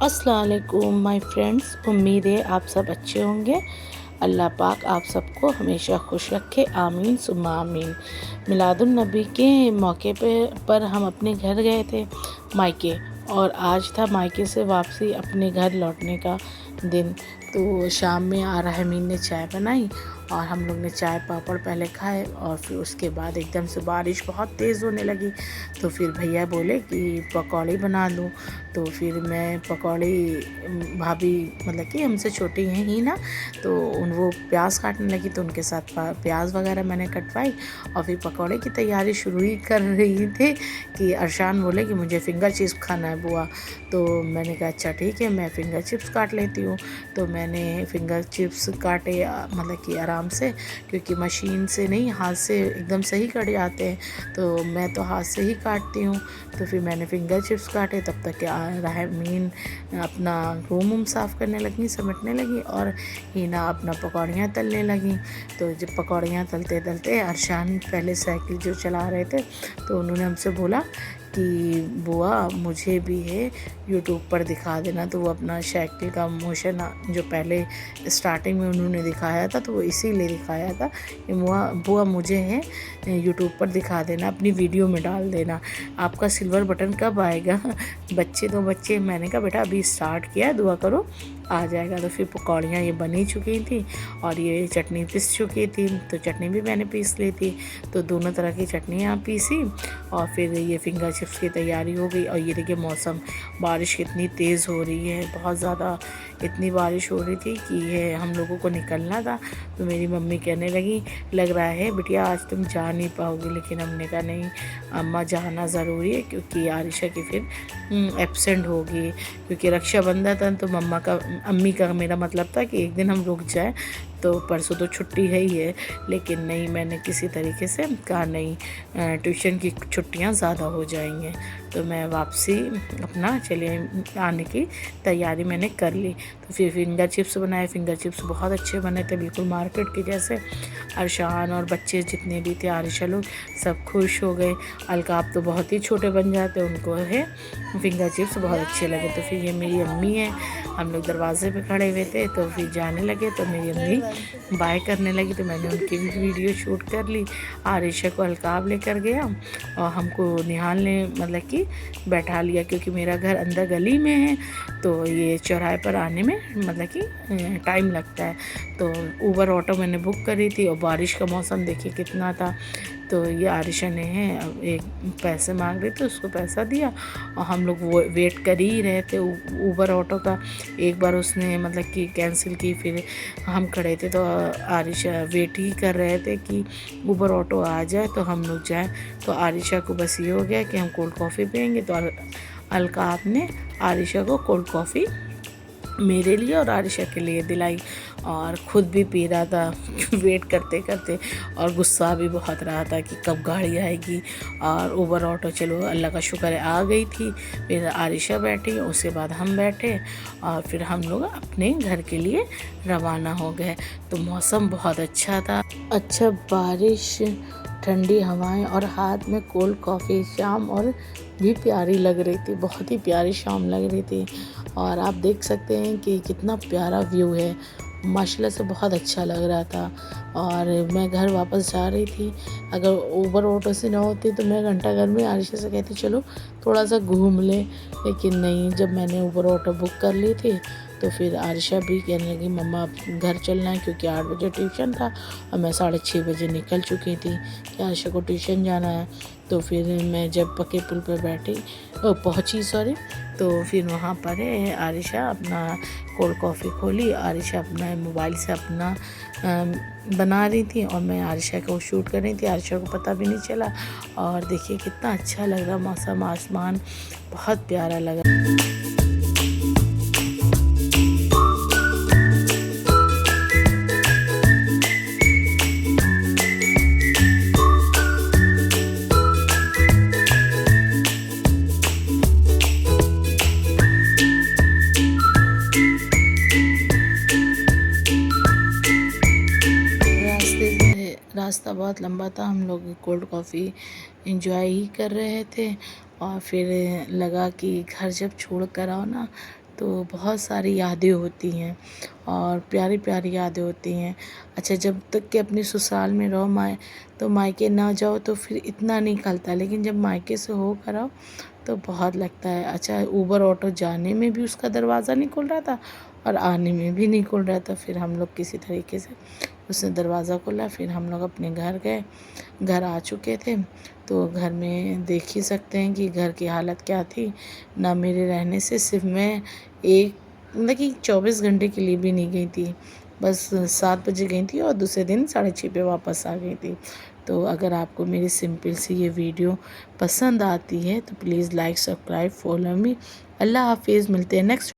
अस्सलाम वालेकुम my friends. उम्मीद है आप सब अच्छे होंगे। अल्लाह पाक आप सबको हमेशा खुश रखे, आमीन सुम्मा आमीन। मिलादुन नबी के मौके पर हम अपने घर गए थे मायके, और आज था मायके से वापसी अपने घर लौटने का दिन। तो शाम में आरामीन ने चाय बनाई और हम लोग ने चाय पापड़ पहले खाए, और फिर उसके बाद एकदम से बारिश बहुत तेज़ होने लगी। तो फिर भैया बोले कि पकौड़ी बना दूँ। तो फिर मैं पकौड़ी, भाभी मतलब कि हमसे छोटी हैं ही ना, तो वो प्याज काटने लगी तो उनके साथ प्याज वगैरह मैंने कटवाई, और फिर पकौड़े की तैयारी शुरू ही कर रही थी कि अरशान बोले कि मुझे फ़िंगर चिप्स खाना है बुआ। तो मैंने कहा अच्छा ठीक है, मैं फ़िंगर चिप्स काट लेती हूँ। तो मैंने फ़िंगर चिप्स काटे मतलब कि आराम से, क्योंकि मशीन से नहीं, हाथ से एकदम सही कट जाते हैं, तो मैं तो हाथ से ही काटती हूँ। तो फिर मैंने फ़िंगर चिप्स काटे, तब तक राहमीन अपना रूम वूम साफ़ करने लगी, समेटने लगी, और हीना अपना पकौड़ियाँ तलने लगी। तो जब पकौड़ियाँ तलते तलते अरशान पहले साइकिल जो चला रहे थे, तो उन्होंने हमसे बोला कि बुआ मुझे भी है यूट्यूब पर दिखा देना। तो वो अपना साइकिल का मोशन जो पहले स्टार्टिंग में उन्होंने दिखाया था, तो वो इसीलिए दिखाया था कि बुआ मुझे है यूट्यूब पर दिखा देना, अपनी वीडियो में डाल देना, आपका सिल्वर बटन कब आएगा। बच्चे तो बच्चे, मैंने कहा बेटा अभी स्टार्ट किया है, दुआ करो आ जाएगा। तो फिर पकौड़ियाँ ये बनी चुकी थी और ये चटनी पीस चुकी थी, तो चटनी भी मैंने पीस ली थी। तो दोनों तरह की चटनियाँ पीसी, और फिर ये फिंगर चिप्स की तैयारी हो गई। और ये देखिए मौसम, बारिश कितनी तेज़ हो रही है, बहुत ज़्यादा इतनी बारिश हो रही थी कि ये हम लोगों को निकलना था। तो मेरी मम्मी कहने लगी लग रहा है बिटिया आज तुम जा नहीं पाओगी, लेकिन हमने कहा नहीं अम्मा जाना ज़रूरी है, क्योंकि आरिशा की फिर एब्सेंट होगी, क्योंकि रक्षाबंधन था। तो अम्मी का मेरा मतलब था कि एक दिन हम रुक जाए, तो परसों तो छुट्टी है ही है, लेकिन नहीं, मैंने किसी तरीके से कहा नहीं, ट्यूशन की छुट्टियां ज़्यादा हो जाएंगे। तो मैं वापसी अपना चले आने की तैयारी मैंने कर ली। तो फिर फिंगर चिप्स बनाए, फिंगर चिप्स बहुत अच्छे बने थे, बिल्कुल मार्केट के जैसे। अरशान और बच्चे जितने भी थे, आरिशा लोग सब खुश हो गए। अलकाब तो बहुत ही छोटे बन जाते, उनको है फिंगर चिप्स बहुत अच्छे लगे। तो फिर ये मेरी अम्मी है, हम लोग दरवाजे पे खड़े हुए थे, तो फिर जाने लगे, तो मेरी अम्मी बाय करने लगी, तो मैंने उनकी भी वीडियो शूट कर ली। आरिशा को अलकाब लेकर गया और हमको निहाल ने मतलब कि बैठा लिया, क्योंकि मेरा घर अंदर गली में है, तो ये चौराहे पर आने में मतलब कि टाइम लगता है। तो ऊबर ऑटो मैंने बुक करी थी, और बारिश का मौसम देखिए कितना था। तो ये आरिशा ने है एक पैसे मांग रही थी, उसको पैसा दिया, और हम लोग वो वेट कर ही रहे थे ऊबर ऑटो का। एक बार उसने मतलब कि कैंसिल की, फिर हम खड़े थे, तो आरिशा वेट ही कर रहे थे कि ऊबर ऑटो आ जाए तो हम लोग जाएं। तो आरिशा को बस ये हो गया कि हम कोल्ड कॉफ़ी पियेंगे, तो अलकाब ने आरिशा को कोल्ड कॉफ़ी मेरे लिए और आरिशा के लिए दिलाई, और ख़ुद भी पी रहा था वेट करते करते, और गुस्सा भी बहुत रहा था कि कब गाड़ी आएगी। और ऊबर ऑटो चलो अल्लाह का शुक्र है आ गई थी। फिर आरिशा बैठी, उसके बाद हम बैठे, और फिर हम लोग अपने घर के लिए रवाना हो गए। तो मौसम बहुत अच्छा था, अच्छा बारिश, ठंडी हवाएं, और हाथ में कोल्ड कॉफ़ी। शाम और भी प्यारी लग रही थी, बहुत ही प्यारी शाम लग रही थी। और आप देख सकते हैं कि कितना प्यारा व्यू है, माशाल्लाह से बहुत अच्छा लग रहा था। और मैं घर वापस जा रही थी, अगर ऊबर ऑटो से ना होती तो मैं घंटा घर में आरिशा से कहती चलो थोड़ा सा घूम लें, लेकिन नहीं, जब मैंने ऊबर ऑटो बुक कर ली थी, तो फिर आरिशा भी कहने लगी मम्मा अब घर चलना है, क्योंकि 8 बजे ट्यूशन था, और मैं 6:30 बजे निकल चुकी थी कि आरिशा को ट्यूशन जाना है। तो फिर मैं जब पक्के पुल पर पहुंची, तो फिर वहाँ पर आरिशा अपना कोल्ड कॉफ़ी खोली, आरिशा अपना मोबाइल से अपना बना रही थी, और मैं आरिशा को शूट कर रही थी, आरिशा को पता भी नहीं चला। और देखिए कितना अच्छा लग रहा मौसम, आसमान बहुत प्यारा लगा। रास्ता बहुत लंबा था, हम लोग कोल्ड कॉफ़ी एंजॉय ही कर रहे थे। और फिर लगा कि घर जब छोड़ कर आओ ना, तो बहुत सारी यादें होती हैं और प्यारी प्यारी यादें होती हैं। अच्छा, जब तक कि अपने ससुराल में रहो तो मायके ना जाओ तो फिर इतना नहीं खलता, लेकिन जब मायके से हो कर आओ तो बहुत लगता है। अच्छा, ऊबर ऑटो जाने में भी उसका दरवाज़ा नहीं खुल रहा था और आने में भी नहीं खुल रहा था। फिर हम लोग किसी तरीके से उसने दरवाज़ा खोला, फिर हम लोग अपने घर गए। घर आ चुके थे तो घर में देख ही सकते हैं कि घर की हालत क्या थी। ना मेरे रहने से सिर्फ मैं एक मतलब कि 24 घंटे के लिए भी नहीं गई थी, बस 7 बजे गई थी और दूसरे दिन 6:30 पे वापस आ गई थी। तो अगर आपको मेरी सिंपल सी ये वीडियो पसंद आती है तो please like, subscribe, follow me. अल्लाह हाफिज़, मिलते हैं नेक्स्ट